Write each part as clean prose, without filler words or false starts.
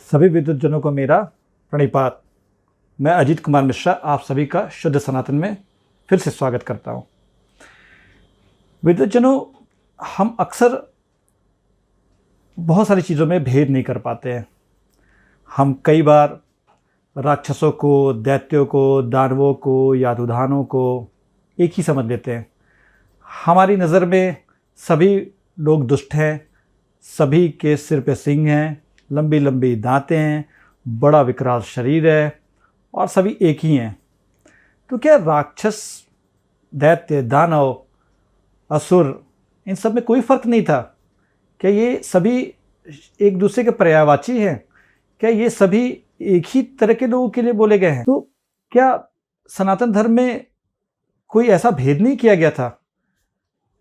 सभी विद्वतजनों को मेरा प्रणिपात। मैं अजीत कुमार मिश्रा आप सभी का शुद्ध सनातन में फिर से स्वागत करता हूँ। विद्वतजनों, हम अक्सर बहुत सारी चीज़ों में भेद नहीं कर पाते हैं। हम कई बार राक्षसों को, दैत्यों को, दानवों को, यादुधानों को एक ही समझ लेते हैं। हमारी नज़र में सभी लोग दुष्ट हैं, सभी के सिर पे सिंह हैं, लंबी लंबी दांतें हैं, बड़ा विकराल शरीर है और सभी एक ही हैं। तो क्या राक्षस, दैत्य, दानव, असुर, इन सब में कोई फ़र्क नहीं था? क्या ये सभी एक दूसरे के पर्यायवाची हैं? क्या ये सभी एक ही तरह के लोगों के लिए बोले गए हैं? तो क्या सनातन धर्म में कोई ऐसा भेद नहीं किया गया था?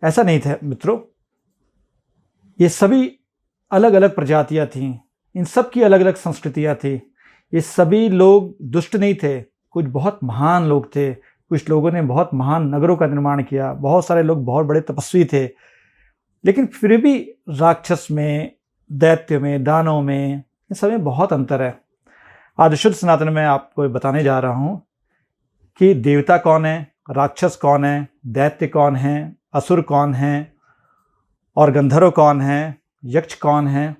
ऐसा नहीं था मित्रों। ये सभी अलग अलग प्रजातियां थीं, इन सब की अलग अलग संस्कृतियां थी। ये सभी लोग दुष्ट नहीं थे, कुछ बहुत महान लोग थे। कुछ लोगों ने बहुत महान नगरों का निर्माण किया, बहुत सारे लोग बहुत बड़े तपस्वी थे। लेकिन फिर भी राक्षस में, दैत्य में, दानव में, इन सब में बहुत अंतर है। आज शुद्ध सनातन में आपको बताने जा रहा हूँ कि देवता कौन है, राक्षस कौन है, दैत्य कौन है, असुर कौन है और गंधर्व कौन है, यक्ष कौन है,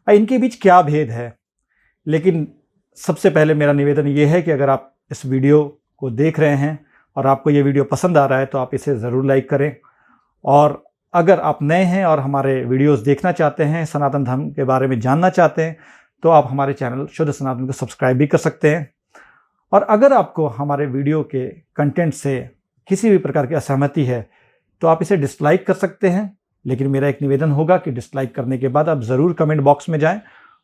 और इनके बीच क्या भेद है। लेकिन सबसे पहले मेरा निवेदन ये है कि अगर आप इस वीडियो को देख रहे हैं और आपको ये वीडियो पसंद आ रहा है तो आप इसे ज़रूर लाइक करें। और अगर आप नए हैं और हमारे वीडियोस देखना चाहते हैं, सनातन धर्म के बारे में जानना चाहते हैं, तो आप हमारे चैनल शुद्ध सनातन को सब्सक्राइब भी कर सकते हैं। और अगर आपको हमारे वीडियो के कंटेंट से किसी भी प्रकार की असहमति है तो आप इसे डिसलाइक कर सकते हैं। लेकिन मेरा एक निवेदन होगा कि डिसलाइक करने के बाद आप ज़रूर कमेंट बॉक्स में जाएं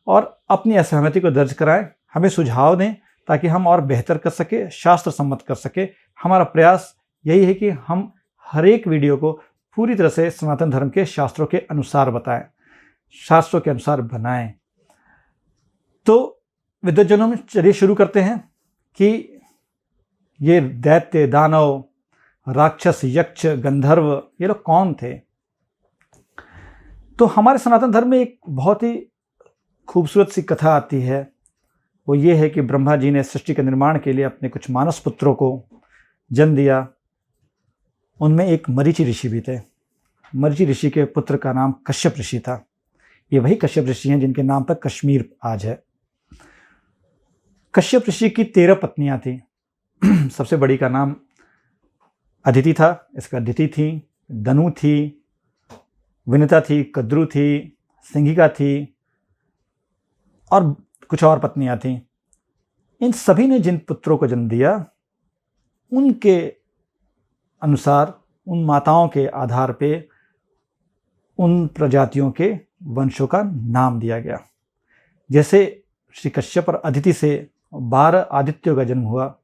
और अपनी असहमति को दर्ज कराएं, हमें सुझाव दें ताकि हम और बेहतर कर सके, शास्त्र सम्मत कर सके। हमारा प्रयास यही है कि हम हर एक वीडियो को पूरी तरह से सनातन धर्म के शास्त्रों के अनुसार बताएं, शास्त्रों के अनुसार बनाएं। तो विद्वतजनों में चलिए शुरू करते हैं कि ये दैत्य, दानव, राक्षस, यक्ष, गंधर्व, ये लोग कौन थे। तो हमारे सनातन धर्म में एक बहुत ही खूबसूरत सी कथा आती है। वो ये है कि ब्रह्मा जी ने सृष्टि के निर्माण के लिए अपने कुछ मानस पुत्रों को जन्म दिया। उनमें एक मरीचि ऋषि भी थे। मरीचि ऋषि के पुत्र का नाम कश्यप ऋषि था। ये वही कश्यप ऋषि हैं जिनके नाम पर कश्मीर आज है। कश्यप ऋषि की 13 पत्नियां थीं। सबसे बड़ी का नाम अदिति था, इसका दिति थी, दनु थी, विनिता थी, कद्रु थी, सिंघिका थी और कुछ और पत्नियां थीं। इन सभी ने जिन पुत्रों को जन्म दिया उनके अनुसार, उन माताओं के आधार पे उन प्रजातियों के वंशों का नाम दिया गया। जैसे श्री कश्यप और अदिति से 12 आदित्यों का जन्म हुआ।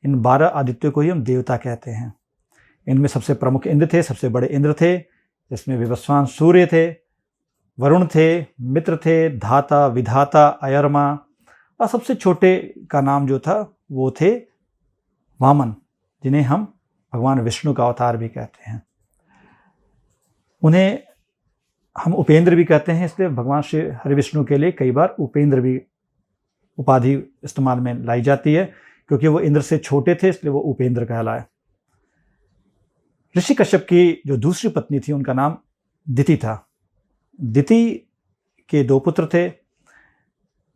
इन 12 आदित्यों को ही हम देवता कहते हैं। इनमें सबसे प्रमुख इंद्र थे, सबसे बड़े इंद्र थे, जिसमें विवस्वान सूर्य थे, वरुण थे, मित्र थे, धाता, विधाता, अयरमा, और सबसे छोटे का नाम जो था वो थे वामन, जिन्हें हम भगवान विष्णु का अवतार भी कहते हैं। उन्हें हम उपेंद्र भी कहते हैं, इसलिए भगवान श्री हरि विष्णु के लिए कई बार उपेंद्र भी उपाधि इस्तेमाल में लाई जाती है, क्योंकि वो इंद्र से छोटे थे इसलिए वो उपेंद्र कहलाए। ऋषि कश्यप की जो दूसरी पत्नी थी उनका नाम दिति था। दिति के 2 पुत्र थे,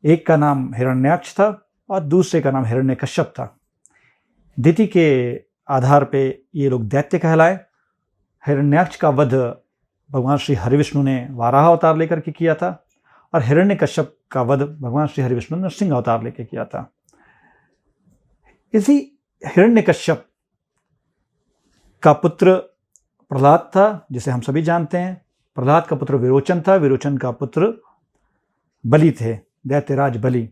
एक का नाम हिरण्याक्ष था और दूसरे का नाम हिरण्यकश्यप था। दिति के आधार पे ये लोग दैत्य कहलाए। हिरण्याक्ष का वध भगवान श्री हरि विष्णु ने वाराह अवतार लेकर के किया था और हिरण्यकश्यप का वध भगवान श्री हरि विष्णु ने नरसिंह अवतार लेकर किया था। इसी हिरण्यकश्यप का पुत्र प्रहलाद था, जिसे हम सभी जानते हैं। प्रहलाद का पुत्र विरोचन था, विरोचन का पुत्र बलि थे, दैत्यराज बलि।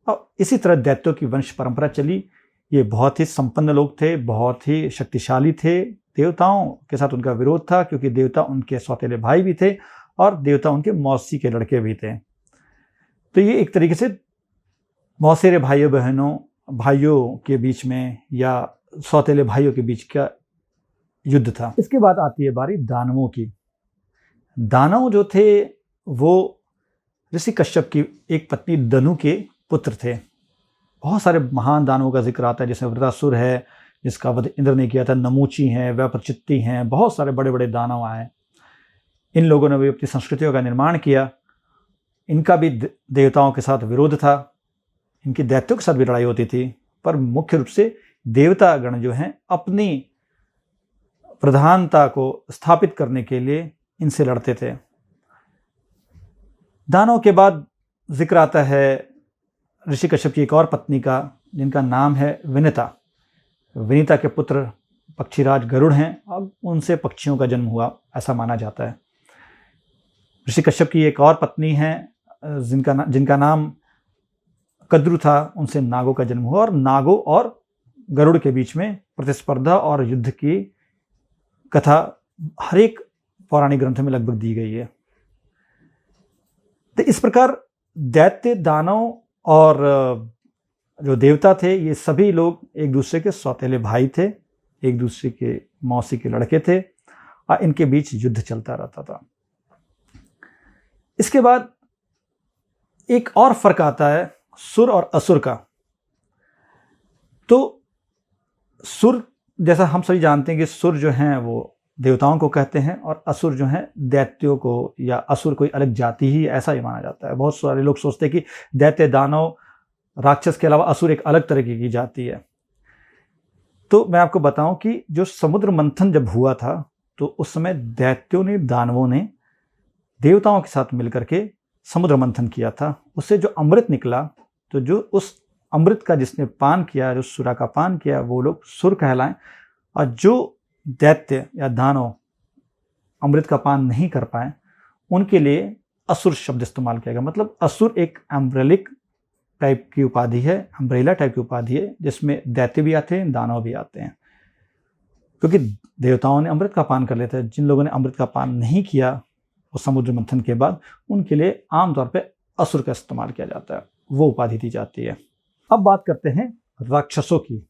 और इसी तरह दैत्यों की वंश परंपरा चली। ये बहुत ही संपन्न लोग थे, बहुत ही शक्तिशाली थे। देवताओं के साथ उनका विरोध था क्योंकि देवता उनके सौतेले भाई भी थे और देवता उनके मौसी के लड़के भी थे। तो ये एक तरीके से मौसेरे भाइयों बहनों, भाइयों के बीच में या सौतेले भाइयों के बीच का युद्ध था। इसके बाद आती है बारी दानवों की। दानव जो थे वो ऋषि कश्यप की एक पत्नी दनु के पुत्र थे। बहुत सारे महान दानवों का जिक्र आता है, जैसे वृत्रासुर है जिसका वध इंद्र ने किया था, नमूची हैं, व्यापचित्ती हैं, बहुत सारे बड़े बड़े दानव आए। इन लोगों ने भी अपनी संस्कृतियों का निर्माण किया। इनका भी देवताओं के साथ विरोध था, इनकी दैत्यों के साथ भी लड़ाई होती थी, पर मुख्य रूप से देवतागण जो हैं अपनी प्रधानता को स्थापित करने के लिए इनसे लड़ते थे। दानव के बाद जिक्र आता है ऋषि कश्यप की एक और पत्नी का, जिनका नाम है विनिता। विनिता के पुत्र पक्षीराज गरुड़ हैं और उनसे पक्षियों का जन्म हुआ ऐसा माना जाता है। ऋषि कश्यप की एक और पत्नी है जिनका नाम कद्रु था, उनसे नागों का जन्म हुआ और नागों और गरुड़ के बीच में प्रतिस्पर्धा और युद्ध की कथा हर एक पौराणिक ग्रंथ में लगभग दी गई है। तो इस प्रकार दैत्य, दानव और जो देवता थे, ये सभी लोग एक दूसरे के सौतेले भाई थे, एक दूसरे के मौसी के लड़के थे और इनके बीच युद्ध चलता रहता था। इसके बाद एक और फर्क आता है सुर और असुर का। तो सुर, जैसा हम सभी जानते हैं कि सुर जो हैं वो देवताओं को कहते हैं और असुर जो हैं दैत्यों को, या असुर कोई अलग जाति ही ऐसा ही माना जाता है। बहुत सारे लोग सोचते हैं कि दैत्य, दानव, राक्षस के अलावा असुर एक अलग तरीके की जाति है। तो मैं आपको बताऊं कि जो समुद्र मंथन जब हुआ था तो उस समय दैत्यों ने, दानवों ने देवताओं के साथ मिलकर के समुद्र मंथन किया था। उससे जो अमृत निकला, तो जो उस अमृत का जिसने पान किया, जो सुरा का पान किया, वो लोग सुर कहलाएं। और जो दैत्य या दानव अमृत का पान नहीं कर पाए, उनके लिए असुर शब्द इस्तेमाल किया गया। मतलब असुर एक एम्ब्रेलिक टाइप की उपाधि है, अम्ब्रेला टाइप की उपाधि है, जिसमें दैत्य भी आते हैं, दानव भी आते हैं। क्योंकि देवताओं ने अमृत का पान कर लिया था, जिन लोगों ने अमृत का पान नहीं किया वो समुद्र मंथन के बाद, उनके लिए आमतौर पे असुर का इस्तेमाल किया जाता है, वो उपाधि दी जाती है। अब बात करते हैं राक्षसों की।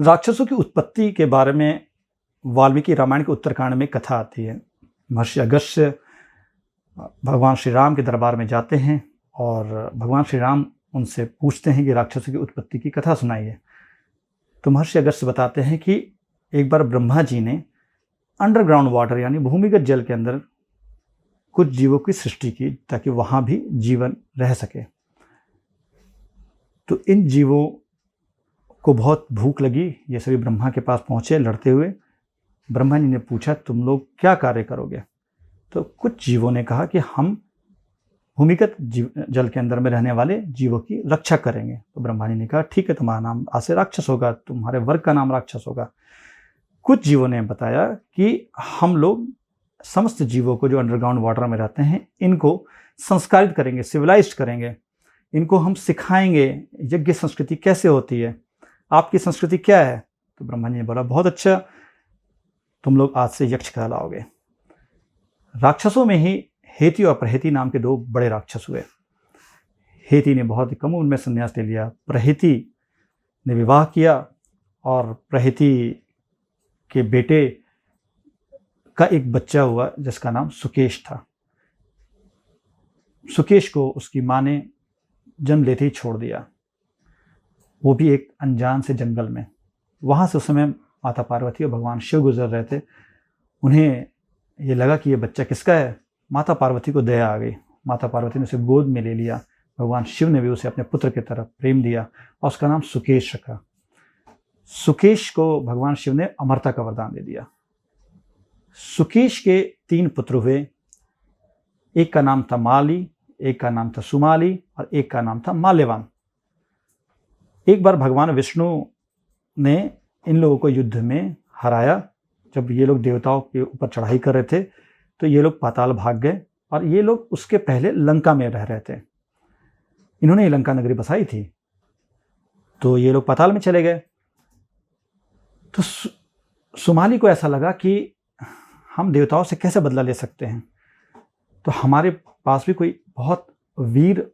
राक्षसों की उत्पत्ति के बारे में वाल्मीकि रामायण के उत्तरकांड में कथा आती है। महर्षि अगस्त्य भगवान श्री राम के दरबार में जाते हैं और भगवान श्री राम उनसे पूछते हैं कि राक्षसों की उत्पत्ति की कथा सुनाइए। तो महर्षि अगस्त्य बताते हैं कि एक बार ब्रह्मा जी ने अंडरग्राउंड वाटर यानी भूमिगत जल के अंदर कुछ जीवों की सृष्टि की ताकि वहाँ भी जीवन रह सके। तो इन जीवों को बहुत भूख लगी, ये सभी ब्रह्मा के पास पहुँचे लड़ते हुए। ब्रह्मा जी ने पूछा, तुम लोग क्या कार्य करोगे? तो कुछ जीवों ने कहा कि हम भूमिगत जल के अंदर में रहने वाले जीवों की रक्षा करेंगे। तो ब्रह्मा जी ने कहा, ठीक है, तुम्हारा नाम आज से राक्षस होगा, तुम्हारे वर्ग का नाम राक्षस होगा। कुछ जीवों ने बताया कि हम लोग समस्त जीवों को जो अंडरग्राउंड वाटर में रहते हैं, इनको संस्कारित करेंगे, सिविलाइज्ड करेंगे, इनको हम सिखाएंगे यज्ञ संस्कृति कैसे होती है, आपकी संस्कृति क्या है। तो ब्रह्मा जी ने बोला, बहुत अच्छा, तुम लोग आज से यक्ष कहलाओगे। राक्षसों में ही हेती और प्रहेती नाम के दो बड़े राक्षस हुए। हेती ने बहुत ही कम उम्र में संन्यास ले लिया, प्रहेती ने विवाह किया और प्रहेती के बेटे का एक बच्चा हुआ जिसका नाम सुकेश था। सुकेश को उसकी माँ ने जन्म लेते ही छोड़ दिया, वो भी एक अनजान से जंगल में। वहाँ से उस समय माता पार्वती और भगवान शिव गुजर रहे थे। उन्हें ये लगा कि ये बच्चा किसका है। माता पार्वती को दया आ गई, माता पार्वती ने उसे गोद में ले लिया। भगवान शिव ने भी उसे अपने पुत्र की तरफ प्रेम दिया और उसका नाम सुकेश रखा। सुकेश को भगवान शिव ने अमरता का वरदान दे दिया। सुकेश के 3 पुत्र हुए, एक का नाम था माली, एक का नाम था सुमाली और एक का नाम था माल्यवान। एक बार भगवान विष्णु ने इन लोगों को युद्ध में हराया। जब ये लोग देवताओं के ऊपर चढ़ाई कर रहे थे तो ये लोग पाताल भाग गए और ये लोग उसके पहले लंका में रह रहे थे। इन्होंने ये लंका नगरी बसाई थी, तो ये लोग पाताल में चले गए। तो सुमाली को ऐसा लगा कि हम देवताओं से कैसे बदला ले सकते हैं, तो हमारे पास भी कोई बहुत वीर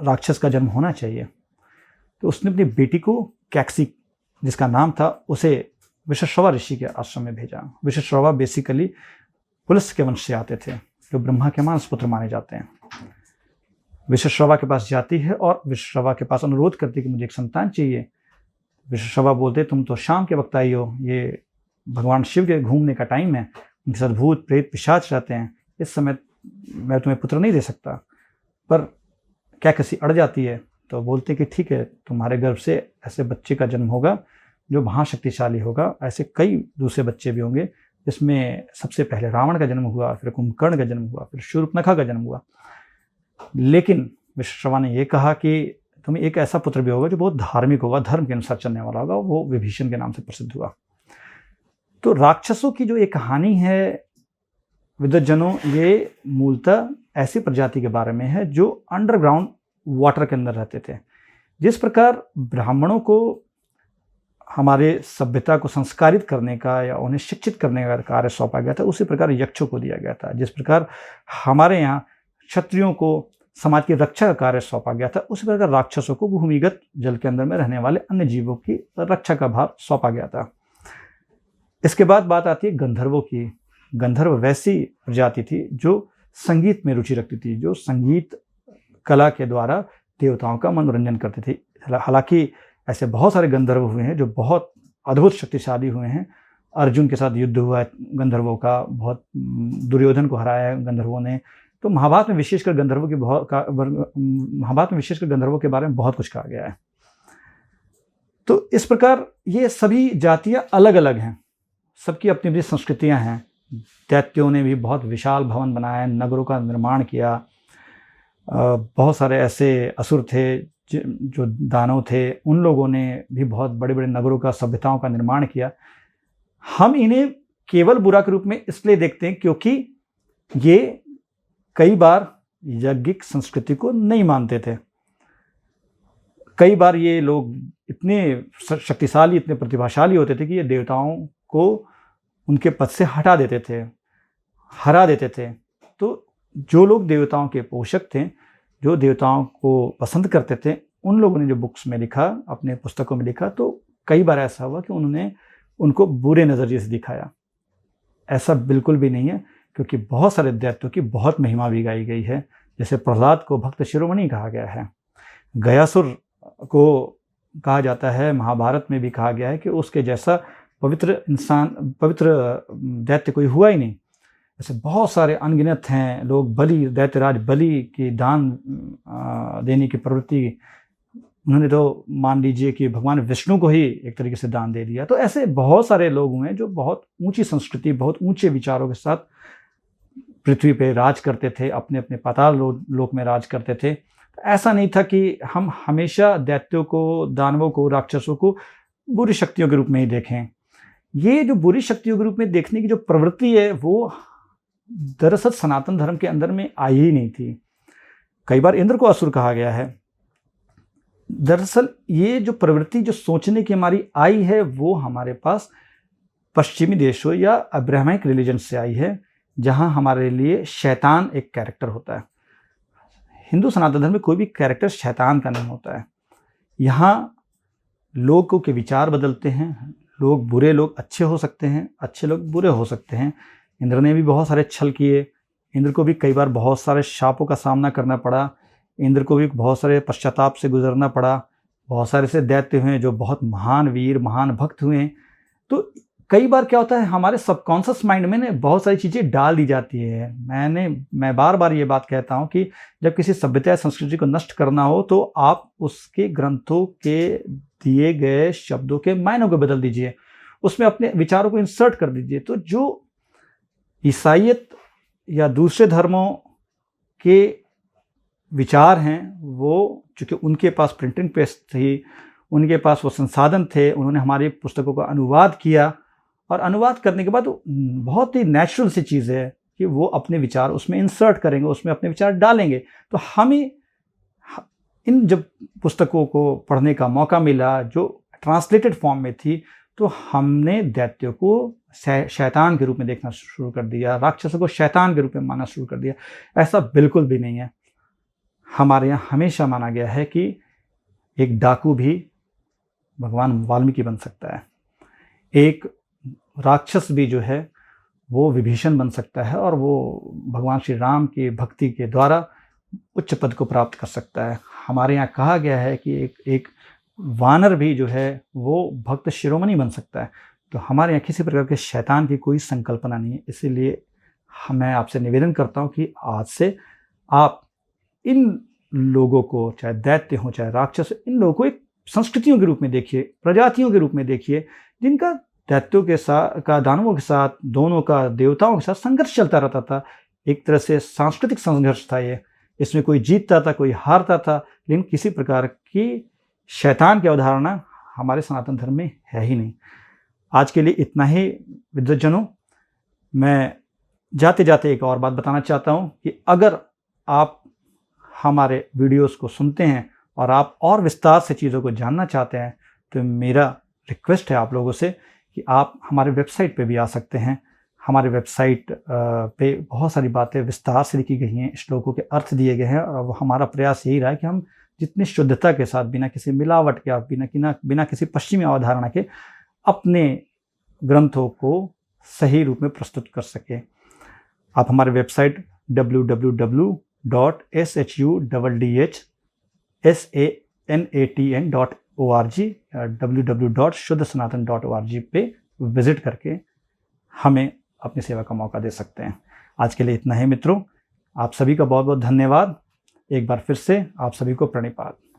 राक्षस का जन्म होना चाहिए। तो उसने अपनी बेटी को कैक्सी, जिसका नाम था, उसे विश्रवा ऋषि के आश्रम में भेजा। विश्रवा बेसिकली पुलस्त्य के वंश से आते थे। जो ब्रह्मा के मानस पुत्र माने जाते हैं, विश्वश्रवा के पास जाती है और विश्वश्रवा के पास अनुरोध करती है कि मुझे एक संतान चाहिए। विश्वश्रवा बोलते तुम तो शाम के वक्त आई हो, ये भगवान शिव के घूमने का टाइम है, उनके साथ भूत प्रेत पिशाच रहते हैं, इस समय मैं तुम्हें पुत्र नहीं दे सकता। पर क्या किसी अड़ जाती है तो बोलते कि ठीक है, तुम्हारे गर्भ से ऐसे बच्चे का जन्म होगा जो महाशक्तिशाली होगा, ऐसे कई दूसरे बच्चे भी होंगे, जिसमें सबसे पहले रावण का जन्म हुआ, फिर कुंभकर्ण का जन्म हुआ, फिर शूर्पणखा का जन्म हुआ। लेकिन विश्वश्रवा ने यह कहा कि तुम्हें एक ऐसा पुत्र भी होगा जो बहुत धार्मिक होगा, धर्म के अनुसार चलने वाला होगा। वो विभीषण के नाम से प्रसिद्ध हुआ। तो राक्षसों की जो एक कहानी है विद्वज्जनों, ये मूलतः ऐसी प्रजाति के बारे में है जो अंडरग्राउंड वाटर के अंदर रहते थे। जिस प्रकार ब्राह्मणों को हमारे सभ्यता को संस्कारित करने का या उन्हें शिक्षित करने का कार्य सौंपा गया था, उसी प्रकार यक्षों को दिया गया था। जिस प्रकार हमारे यहाँ क्षत्रियों को समाज की रक्षा का कार्य सौंपा गया था, उसी प्रकार राक्षसों को भूमिगत जल के अंदर में रहने वाले अन्य जीवों की रक्षा का भार सौंपा गया था। इसके बाद बात आती है गंधर्वों की। गंधर्व वैसी प्रजाति थी जो संगीत में रुचि रखती थी, जो संगीत कला के द्वारा देवताओं का मनोरंजन करते थे। हालांकि ऐसे बहुत सारे गंधर्व हुए हैं जो बहुत अद्भुत शक्तिशाली हुए हैं। अर्जुन के साथ युद्ध हुआ है गंधर्वों का, बहुत दुर्योधन को हराया है गंधर्वों ने। तो महाभारत में विशेषकर गंधर्वों के बारे में बहुत कुछ कहा गया है। तो इस प्रकार ये सभी जातियां अलग अलग हैं, सबकी अपनी अपनी संस्कृतियां हैं। दैत्यों ने भी बहुत विशाल भवन बनाए, नगरों का निर्माण किया। बहुत सारे ऐसे असुर थे जो दानव थे, उन लोगों ने भी बहुत बड़े बड़े नगरों का, सभ्यताओं का निर्माण किया। हम इन्हें केवल बुरा के रूप में इसलिए देखते हैं क्योंकि ये कई बार यज्ञिक संस्कृति को नहीं मानते थे। कई बार ये लोग इतने शक्तिशाली, इतने प्रतिभाशाली होते थे कि ये देवताओं को उनके पद से हटा देते थे, हरा देते थे। तो जो लोग देवताओं के पोषक थे, जो देवताओं को पसंद करते थे, उन लोगों ने जो बुक्स में लिखा, अपने पुस्तकों में लिखा, तो कई बार ऐसा हुआ कि उन्होंने उनको बुरे नज़रिए से दिखाया। ऐसा बिल्कुल भी नहीं है, क्योंकि बहुत सारे दैत्यों की बहुत महिमा भी गाई गई है। जैसे प्रहलाद को भक्त शिरोमणि कहा गया है, गयासुर को कहा जाता है, महाभारत में भी कहा गया है कि उसके जैसा पवित्र दैत्य कोई हुआ ही नहीं। ऐसे बहुत सारे अनगिनत हैं लोग। दैत्यराज बलि की दान देने की प्रवृत्ति, उन्होंने तो मान लीजिए कि भगवान विष्णु को ही एक तरीके से दान दे दिया। तो ऐसे बहुत सारे लोग हुए जो बहुत ऊंची संस्कृति, बहुत ऊंचे विचारों के साथ पृथ्वी पे राज करते थे, अपने अपने पाताल लोक में राज करते थे। तो ऐसा नहीं था कि हम हमेशा दैत्यों को, दानवों को, राक्षसों को बुरी शक्तियों के रूप में ही देखें। ये जो बुरी शक्तियों के रूप में देखने की जो प्रवृत्ति है, वो दरअसल सनातन धर्म के अंदर में आई ही नहीं थी। कई बार इंद्र को असुर कहा गया है। दरअसल ये जो प्रवृत्ति, जो सोचने की हमारी आई है, वो हमारे पास पश्चिमी देशों या अब्राह्मिक रिलीजन से आई है, जहां हमारे लिए शैतान एक कैरेक्टर होता है। हिंदू सनातन धर्म में कोई भी कैरेक्टर शैतान का नहीं होता है। यहाँ लोगों के विचार बदलते हैं, लोग बुरे लोग अच्छे हो सकते हैं, अच्छे लोग बुरे हो सकते हैं। इंद्र ने भी बहुत सारे छल किए, इंद्र को भी कई बार बहुत सारे शापों का सामना करना पड़ा, इंद्र को भी बहुत सारे पश्चाताप से गुजरना पड़ा। बहुत सारे से दैत्य हुए जो बहुत महान वीर, महान भक्त हुए। तो कई बार क्या होता है, हमारे सबकॉन्शियस माइंड में ना बहुत सारी चीज़ें डाल दी जाती है। मैं बार बार ये बात कहता हूँ कि जब किसी सभ्यता या संस्कृति को नष्ट करना हो तो आप उसके ग्रंथों के दिए गए शब्दों के मायनों को बदल दीजिए, उसमें अपने विचारों को इंसर्ट कर दीजिए। तो जो ईसाईयत या दूसरे धर्मों के विचार हैं, वो चूँकि उनके पास प्रिंटिंग प्रेस थी, उनके पास वो संसाधन थे, उन्होंने हमारी पुस्तकों का अनुवाद किया, और अनुवाद करने के बाद बहुत ही नेचुरल सी चीज़ है कि वो अपने विचार उसमें इंसर्ट करेंगे, उसमें अपने विचार डालेंगे। तो हमें इन जब पुस्तकों को पढ़ने का मौका मिला जो ट्रांसलेटेड फॉर्म में थी, तो हमने दैत्यों को शैतान के रूप में देखना शुरू कर दिया, राक्षसों को शैतान के रूप में मानना शुरू कर दिया। ऐसा बिल्कुल भी नहीं है। हमारे यहाँ हमेशा माना गया है कि एक डाकू भी भगवान वाल्मीकि बन सकता है, एक राक्षस भी जो है वो विभीषण बन सकता है और वो भगवान श्री राम की भक्ति के द्वारा उच्च पद को प्राप्त कर सकता है। हमारे यहाँ कहा गया है कि एक वानर भी जो है वो भक्त शिरोमणि बन सकता है। तो हमारे यहाँ किसी प्रकार के शैतान की कोई संकल्पना नहीं है। इसीलिए मैं आपसे निवेदन करता हूँ कि आज से आप इन लोगों को, चाहे दैत्य हो चाहे राक्षस, इन लोगों को एक संस्कृतियों के रूप में देखिए, प्रजातियों के रूप में देखिए, जिनका दैत्यों के साथ का दानवों के साथ, दोनों का देवताओं के साथ संघर्ष चलता रहता था। एक तरह से सांस्कृतिक संघर्ष था ये। इसमें कोई जीतता था, कोई हारता था, लेकिन किसी प्रकार की शैतान की अवधारणा हमारे सनातन धर्म में है ही नहीं। आज के लिए इतना ही विद्वज्जनों। मैं जाते जाते एक और बात बताना चाहता हूँ कि अगर आप हमारे वीडियोस को सुनते हैं और आप और विस्तार से चीज़ों को जानना चाहते हैं, तो मेरा रिक्वेस्ट है आप लोगों से कि आप हमारे वेबसाइट पे भी आ सकते हैं। हमारे वेबसाइट पे बहुत सारी बातें विस्तार से लिखी गई हैं, श्लोकों के अर्थ दिए गए हैं, और हमारा प्रयास यही रहा है कि हम जितनी शुद्धता के साथ, बिना किसी मिलावट के, बिना किसी पश्चिमी अवधारणा के अपने ग्रंथों को सही रूप में प्रस्तुत कर सकें। आप हमारे वेबसाइट www.shuddhsanatn.org www.shuddhsanatan.org पे विजिट करके हमें अपनी सेवा का मौका दे सकते हैं। आज के लिए इतना ही मित्रों। आप सभी का बहुत बहुत धन्यवाद। एक बार फिर से आप सभी को प्रणिपात।